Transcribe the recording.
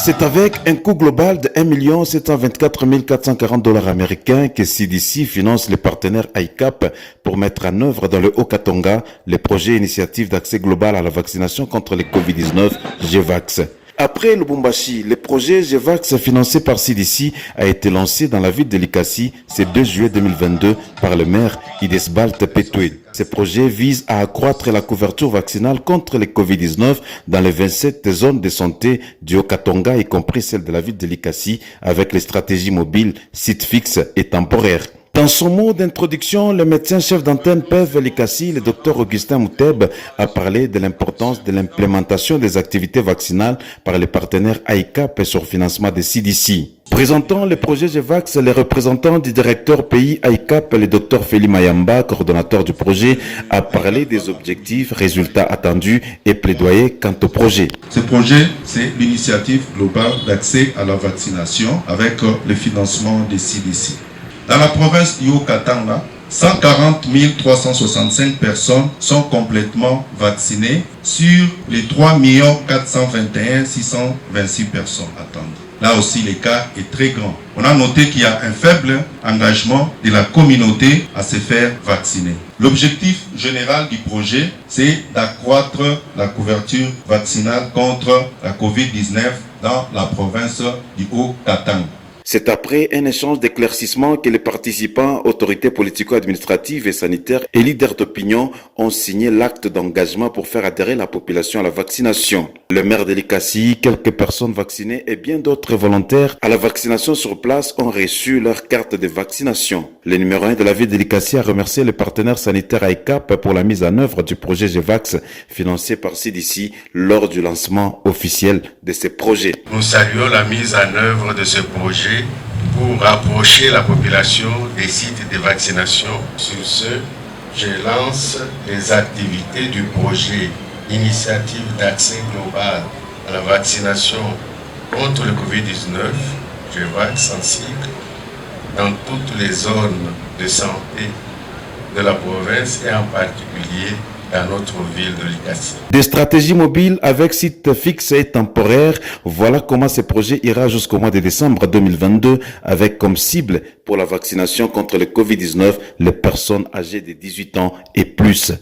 C'est avec un coût global de 1 724 440 $ américains que CDC finance les partenaires ICAP pour mettre en œuvre dans le Haut-Katanga les projets initiatives d'accès global à la vaccination contre le Covid-19, GVAX. Après Lubumbashi, le projet GVAX financé par CDC a été lancé dans la ville de Likasi ce 2 juillet 2022 par le maire Idesbalt Petoué. Ce projet vise à accroître la couverture vaccinale contre le Covid-19 dans les 27 zones de santé du Haut-Katanga, y compris celle de la ville de Likasi, avec les stratégies mobiles, sites fixes et temporaires. Dans son mot d'introduction, le médecin-chef d'antenne PEV Likasi, le Dr Augustin Mouteb, a parlé de l'importance de l'implémentation des activités vaccinales par les partenaires ICAP et sur financement des CDC. Présentant le projet GVAX, les représentants du directeur pays ICAP, le Dr Feli Mayamba, coordonnateur du projet, a parlé des objectifs, résultats attendus et plaidoyer quant au projet. Ce projet, c'est l'initiative globale d'accès à la vaccination avec le financement des CDC. Dans la province du Haut-Katanga, 140 365 personnes sont complètement vaccinées sur les 3 421 626 personnes attendues. Là aussi, l'écart est très grand. On a noté qu'il y a un faible engagement de la communauté à se faire vacciner. L'objectif général du projet, c'est d'accroître la couverture vaccinale contre la COVID-19 dans la province du Haut-Katanga. C'est après un échange d'éclaircissements que les participants, autorités politico-administratives et sanitaires et leaders d'opinion ont signé l'acte d'engagement pour faire adhérer la population à la vaccination. Le maire de Likasi, quelques personnes vaccinées et bien d'autres volontaires à la vaccination sur place ont reçu leur carte de vaccination. Le numéro 1 de la ville de Likasi a remercié les partenaires sanitaires ICAP pour la mise en œuvre du projet GVAX financé par CDC lors du lancement officiel de ce projet. Nous saluons la mise en œuvre de ce projet pour rapprocher la population des sites de vaccination. Sur ce, je lance les activités du projet Initiative d'accès global à la vaccination contre le Covid-19, GVAX en cycle, dans toutes les zones de santé de la province et en particulier dans notre ville de Likasi. Des stratégies mobiles avec sites fixes et temporaires, voilà comment ce projet ira jusqu'au mois de décembre 2022 avec comme cible pour la vaccination contre le Covid-19 les personnes âgées de 18 ans et plus.